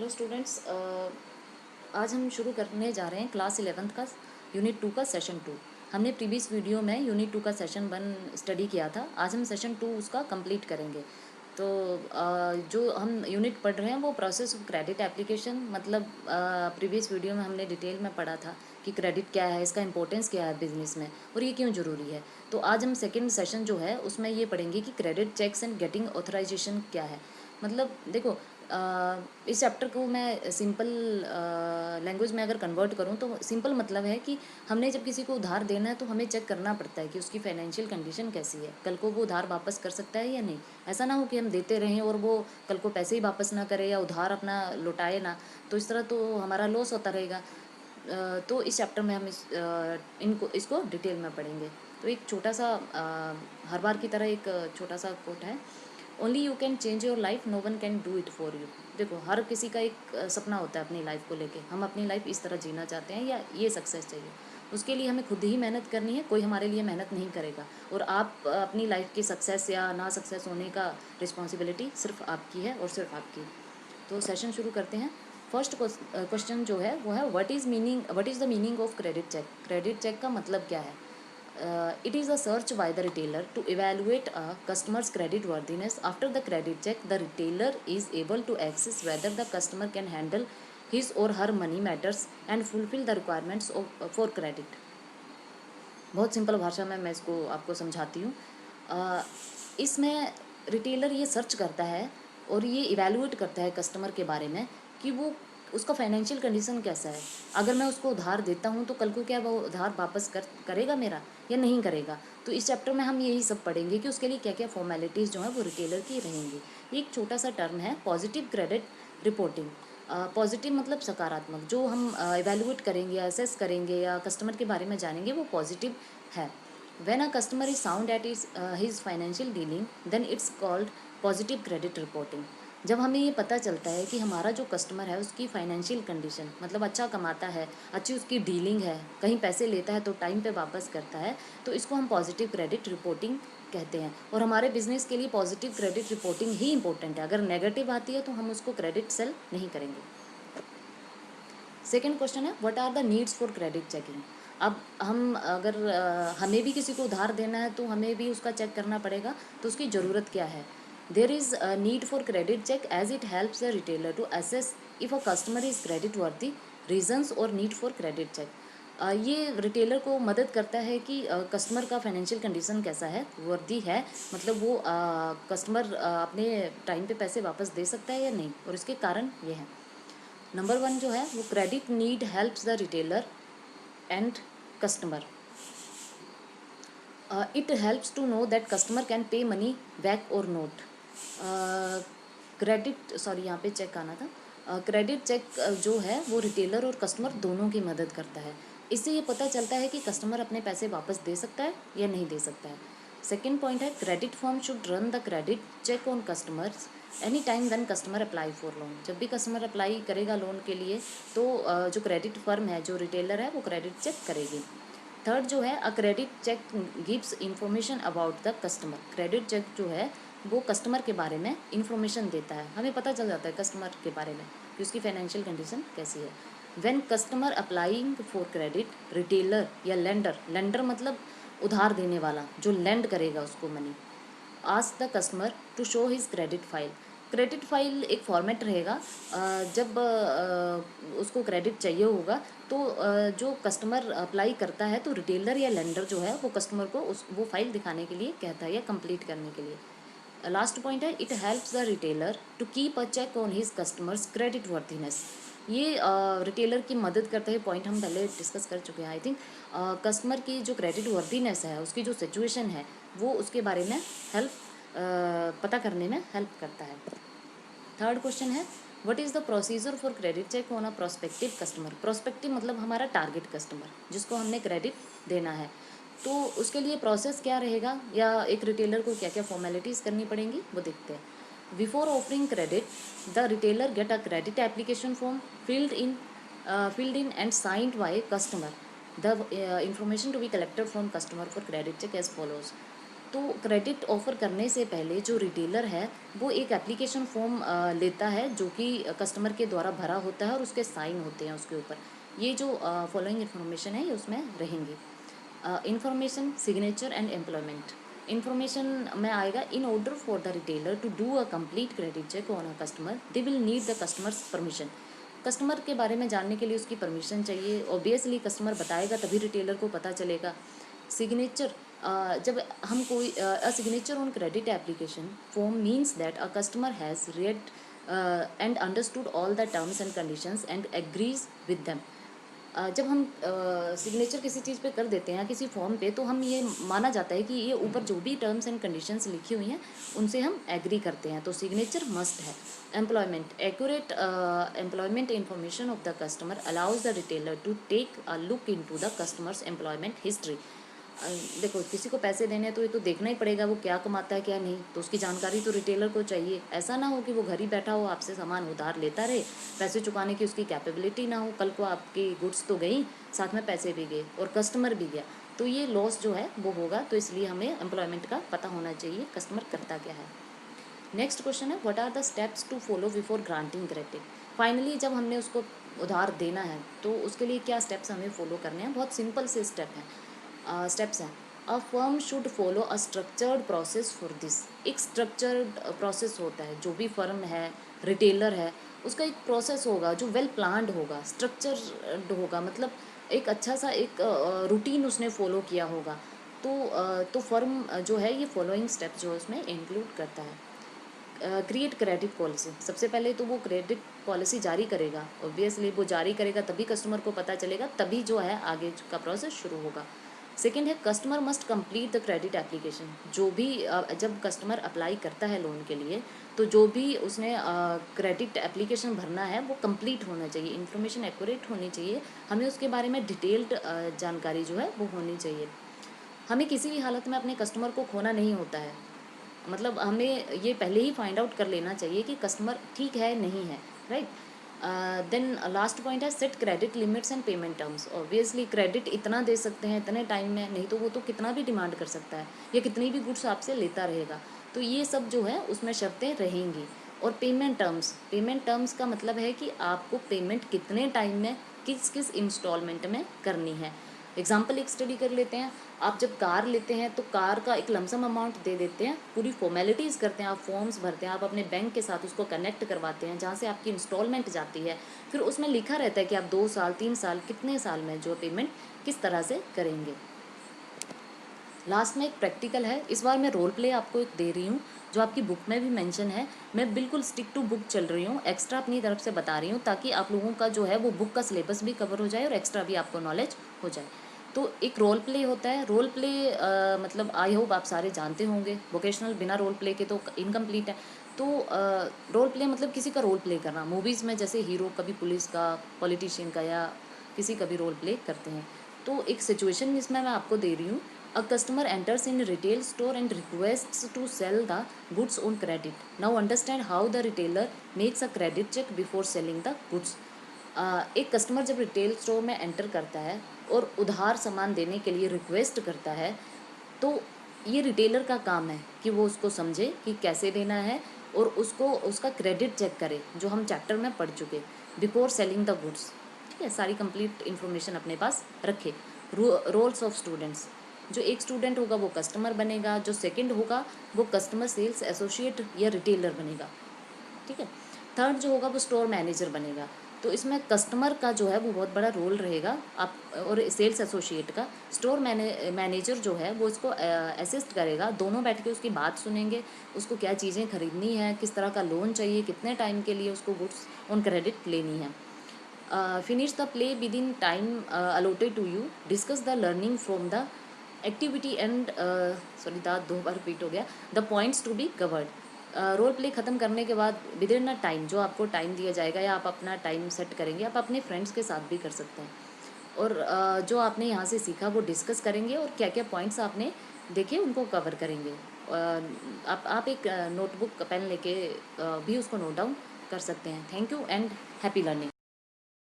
Hello students, आज हम शुरू करने जा रहे हैं क्लास 11th का यूनिट 2 का सेशन 2। हमने प्रीवियस वीडियो में यूनिट 2 का सेशन 1 स्टडी किया था। आज हम सेशन 2 उसका कंप्लीट करेंगे। तो जो हम यूनिट पढ़ रहे हैं वो प्रोसेस ऑफ क्रेडिट एप्लीकेशन, मतलब प्रीवियस वीडियो में हमने डिटेल में पढ़ा था कि क्रेडिट क्या है, इसका इंपॉर्टेंस क्या है बिजनेस में और ये क्यों ज़रूरी है। तो आज हम सेकेंड सेशन जो है उसमें ये पढ़ेंगे कि credit checks and getting authorization क्या है। मतलब देखो, इस चैप्टर को मैं सिंपल लैंग्वेज में अगर कन्वर्ट करूँ तो सिंपल मतलब है कि हमने जब किसी को उधार देना है तो हमें चेक करना पड़ता है कि उसकी फाइनेंशियल कंडीशन कैसी है, कल को वो उधार वापस कर सकता है या नहीं। ऐसा ना हो कि हम देते रहें और वो कल को पैसे ही वापस ना करे या उधार अपना लौटाए ना, तो इस तरह तो हमारा लॉस होता रहेगा। तो इस चैप्टर में हम इसको डिटेल में पढ़ेंगे। तो एक छोटा सा हर बार की तरह एक छोटा सा कोट है, only you can change your life, no one can do it for you. देखो, हर किसी का एक सपना होता है अपनी लाइफ को लेके, हम अपनी लाइफ इस तरह जीना चाहते हैं या ये सक्सेस चाहिए। उसके लिए हमें खुद ही मेहनत करनी है, कोई हमारे लिए मेहनत नहीं करेगा। और आप अपनी लाइफ की सक्सेस या ना सक्सेस होने का रिस्पॉन्सिबिलिटी सिर्फ आपकी है और सिर्फ आपकी। तो सेशन शुरू करते हैं। फर्स्ट क्वेश्चन जो है वो है, what is the meaning of credit check. Credit check का मतलब क्या है? It is a search by the retailer to evaluate a customer's credit worthiness. After the credit check, the retailer is able to access whether the customer can handle his or her money matters and fulfill the requirements for credit. बहुत simple भाषा में मैं इसको आपको समझाती हूँ। इसमें retailer ये सर्च करता है और ये इवेलुएट करता है कस्टमर के बारे में कि वो उसका फाइनेंशियल कंडीशन कैसा है। अगर मैं उसको उधार देता हूँ तो कल को क्या वो उधार वापस करेगा मेरा या नहीं करेगा। तो इस चैप्टर में हम यही सब पढ़ेंगे कि उसके लिए क्या क्या फॉर्मेलिटीज़ जो है वो रिटेलर की रहेंगी। एक छोटा सा टर्म है पॉजिटिव क्रेडिट रिपोर्टिंग। पॉजिटिव मतलब सकारात्मक, जो हम इवेलुएट करेंगे, असेस करेंगे या कस्टमर के बारे में जानेंगे वो पॉजिटिव है। When a customer is sound at his financial dealing, then it's called positive credit reporting. जब हमें ये पता चलता है कि हमारा जो कस्टमर है उसकी फाइनेंशियल कंडीशन, मतलब अच्छा कमाता है, अच्छी उसकी डीलिंग है, कहीं पैसे लेता है तो टाइम पे वापस करता है, तो इसको हम पॉजिटिव क्रेडिट रिपोर्टिंग कहते हैं। और हमारे बिजनेस के लिए पॉजिटिव क्रेडिट रिपोर्टिंग ही इंपॉर्टेंट है। अगर नेगेटिव आती है तो हम उसको क्रेडिट सेल नहीं करेंगे। सेकेंड क्वेश्चन है, what are the needs for credit checking. अब हम अगर हमें भी किसी को उधार देना है तो हमें भी उसका चेक करना पड़ेगा, तो उसकी ज़रूरत क्या है। There is need for credit check as it helps the retailer to assess if a customer is credit worthy. Reasons और नीड फॉर क्रेडिट चेक, ये रिटेलर को मदद करता है कि कस्टमर का फाइनेंशियल कंडीशन कैसा है, वर्दी है, मतलब वो कस्टमर अपने टाइम पे पैसे वापस दे सकता है या नहीं, और इसके कारण ये हैं। नंबर 1 जो है वो credit need helps the retailer and customer. It helps to know that customer can pay money back और नोट। क्रेडिट सॉरी यहाँ पे चेक आना था। क्रेडिट चेक जो है वो रिटेलर और कस्टमर दोनों की मदद करता है। इससे ये पता चलता है कि कस्टमर अपने पैसे वापस दे सकता है या नहीं दे सकता है। सेकेंड पॉइंट है, credit form should run the credit check on customers any time when customer apply for loan. जब भी कस्टमर अप्लाई करेगा लोन के लिए तो जो क्रेडिट फर्म है, जो रिटेलर है, वो क्रेडिट चेक करेगी। थर्ड जो है, a credit check gives information about the customer. Credit check जो है वो कस्टमर के बारे में इंफॉर्मेशन देता है, हमें पता चल जाता है कस्टमर के बारे में कि उसकी फाइनेंशियल कंडीशन कैसी है। When customer applying for credit, retailer या लेंडर, लेंडर मतलब उधार देने वाला जो लेंड करेगा उसको money, ask the customer to show his credit file. Credit file एक फॉर्मेट रहेगा। जब उसको क्रेडिट चाहिए होगा तो जो कस्टमर अप्लाई करता है तो रिटेलर या लेंडर जो है वो कस्टमर को वो फाइल दिखाने के लिए कहता है या कंप्लीट करने के लिए। लास्ट पॉइंट है, it helps the retailer to keep a check on his customers credit worthiness. ये रिटेलर की मदद करते हैं, पॉइंट हम पहले डिस्कस कर चुके हैं आई थिंक। कस्टमर की जो क्रेडिट वर्थीनेस है, उसकी जो सिचुएशन है, वो उसके बारे में हेल्प पता करने में हेल्प करता है। थर्ड क्वेश्चन है, what is the procedure for credit check on a prospective customer. Prospective मतलब हमारा टारगेट कस्टमर जिसको हमने क्रेडिट देना है, तो उसके लिए प्रोसेस क्या रहेगा या एक रिटेलर को क्या क्या फॉर्मेलिटीज़ करनी पड़ेंगी वो देखते हैं। Before offering credit, the retailer get a credit application form filled in and signed by customer. The information to be collected from customer for credit check as follows. तो क्रेडिट ऑफ़र करने से पहले जो रिटेलर है वो एक application form लेता है जो कि कस्टमर के द्वारा भरा होता है और उसके साइन होते हैं उसके ऊपर। ये जो फॉलोइंग इन्फॉर्मेशन है ये उसमें रहेंगी। Information, signature and employment. Information में आएगा, in order for the retailer to do a complete credit check on a customer they will need the customer's permission. Customer के बारे में जानने के लिए उसकी परमिशन चाहिए। ऑब्वियसली कस्टमर बताएगा तभी रिटेलर को पता चलेगा। सिग्नेचर, जब हम कोई अ signature on credit application form means that a customer has read and understood all the terms and conditions and agrees with them. जब हम सिग्नेचर किसी चीज़ पे कर देते हैं किसी फॉर्म पे, तो हम ये माना जाता है कि ये ऊपर जो भी टर्म्स एंड कंडीशंस लिखी हुई हैं उनसे हम एग्री करते हैं, तो सिग्नेचर मस्ट है। Employment, accurate employment information of the customer allows the retailer to take a look into the customer's employment history. देखो, किसी को पैसे देने हैं तो ये तो देखना ही पड़ेगा वो क्या कमाता है क्या नहीं, तो उसकी जानकारी तो रिटेलर को चाहिए। ऐसा ना हो कि वो घर ही बैठा हो आपसे सामान उधार लेता रहे, पैसे चुकाने की उसकी कैपेबिलिटी ना हो, कल को आपकी गुड्स तो गई, साथ में पैसे भी गए और कस्टमर भी गया, तो ये लॉस जो है वो होगा। तो इसलिए हमें एम्प्लॉयमेंट का पता होना चाहिए, कस्टमर करता क्या है। नेक्स्ट क्वेश्चन है, what are the steps to follow before granting credit. Finally जब हमने उसको उधार देना है तो उसके लिए क्या स्टेप्स हमें फॉलो करने हैं। बहुत सिंपल से स्टेप्स हैं। A firm should follow a structured process for this. एक स्ट्रक्चर्ड प्रोसेस होता है, जो भी फर्म है, रिटेलर है, उसका एक प्रोसेस होगा जो वेल प्लान्ड होगा, स्ट्रक्चर्ड होगा, मतलब एक अच्छा सा एक रूटीन उसने फॉलो किया होगा। तो फर्म जो है ये फॉलोइंग स्टेप जो है उसमें इंक्लूड करता है। क्रिएट क्रेडिट पॉलिसी, सबसे पहले तो वो क्रेडिट पॉलिसी जारी करेगा। ऑब्वियसली वो जारी करेगा तभी कस्टमर को पता चलेगा, तभी जो है आगे का प्रोसेस शुरू होगा। सेकेंड है, customer must complete the credit application. जो भी जब कस्टमर अप्लाई करता है लोन के लिए, तो जो भी उसने क्रेडिट एप्लीकेशन भरना है वो कंप्लीट होना चाहिए, इन्फॉर्मेशन एक्यूरेट होनी चाहिए, हमें उसके बारे में डिटेल्ड जानकारी जो है वो होनी चाहिए। हमें किसी भी हालत में अपने कस्टमर को खोना नहीं होता है, मतलब हमें ये पहले ही फाइंड आउट कर लेना चाहिए कि कस्टमर ठीक है नहीं है, राइट। देन लास्ट पॉइंट है, set credit limits and payment terms. Obviously credit इतना दे सकते हैं इतने टाइम में, नहीं तो वो तो कितना भी डिमांड कर सकता है या कितनी भी गुड्स आपसे लेता रहेगा, तो ये सब जो है उसमें शर्तें रहेंगी। और पेमेंट टर्म्स का मतलब है कि आपको पेमेंट कितने टाइम में किस किस इंस्टॉलमेंट में करनी है। एग्जाम्पल एक स्टडी कर लेते हैं। आप जब कार लेते हैं तो कार का एक लमसम अमाउंट दे देते हैं, पूरी फॉर्मेलिटीज़ करते हैं, आप फॉर्म्स भरते हैं, आप अपने बैंक के साथ उसको कनेक्ट करवाते हैं जहाँ से आपकी इंस्टॉलमेंट जाती है। फिर उसमें लिखा रहता है कि आप 2 साल 3 साल कितने साल में जो पेमेंट किस तरह से करेंगे। लास्ट में एक प्रैक्टिकल है, इस बार मैं रोल प्ले आपको एक दे रही हूँ जो आपकी बुक में भी मेंशन है। मैं बिल्कुल स्टिक टू बुक चल रही हूँ, एक्स्ट्रा अपनी तरफ से बता रही हूँ ताकि आप लोगों का जो है वो बुक का सिलेबस भी कवर हो जाए और एक्स्ट्रा भी आपको नॉलेज हो जाए। तो एक रोल प्ले होता है, रोल प्ले मतलब आई होप आप सारे जानते होंगे, वोकेशनल बिना रोल प्ले के तो इनकम्प्लीट है। तो रोल प्ले मतलब किसी का रोल प्ले करना, मूवीज़ में जैसे हीरो कभी पुलिस का, पॉलिटिशियन का या किसी का भी रोल प्ले करते हैं। तो एक सिचुएशन इसमें मैं आपको दे रही हूँ। A customer enters in a retail store and requests to sell the goods on credit. Now understand how the retailer makes a credit check before selling the goods. एक कस्टमर जब रिटेल स्टोर में enter करता है और उधार सामान देने के लिए रिक्वेस्ट करता है, तो ये रिटेलर का काम है कि वो उसको समझे कि कैसे देना है और उसको उसका क्रेडिट चेक करे, जो हम चैप्टर में पढ़ चुके, बिफोर सेलिंग द गुड्स। ठीक है, सारी कंप्लीट इन्फॉर्मेशन अपने पास रखे। रोल्स ऑफ स्टूडेंट्स, जो एक स्टूडेंट होगा वो कस्टमर बनेगा, जो सेकंड होगा वो कस्टमर सेल्स एसोसिएट या रिटेलर बनेगा। ठीक है, थर्ड जो होगा वो स्टोर मैनेजर बनेगा। तो इसमें कस्टमर का जो है वो बहुत बड़ा रोल रहेगा आप, और सेल्स एसोसिएट का। स्टोर मैनेजर जो है वो इसको असिस्ट करेगा, दोनों बैठ के उसकी बात सुनेंगे, उसको क्या चीज़ें खरीदनी है, किस तरह का लोन चाहिए, कितने टाइम के लिए उसको गुड्स ऑन क्रेडिट लेनी है। Finish the play within time allotted to you, discuss the learning from the activity and sorry the 2 बार रिपीट हो गया, the points to be covered. Role play ख़त्म करने के बाद विद इन अ टाइम, जो आपको टाइम दिया जाएगा या आप अपना टाइम सेट करेंगे, आप अपने फ्रेंड्स के साथ भी कर सकते हैं, और जो आपने यहाँ से सीखा वो डिस्कस करेंगे और क्या क्या पॉइंट्स आपने देखे उनको कवर करेंगे। आप एक नोटबुक पेन लेके भी उसको नोट डाउन कर सकते हैं। Thank you and happy learning.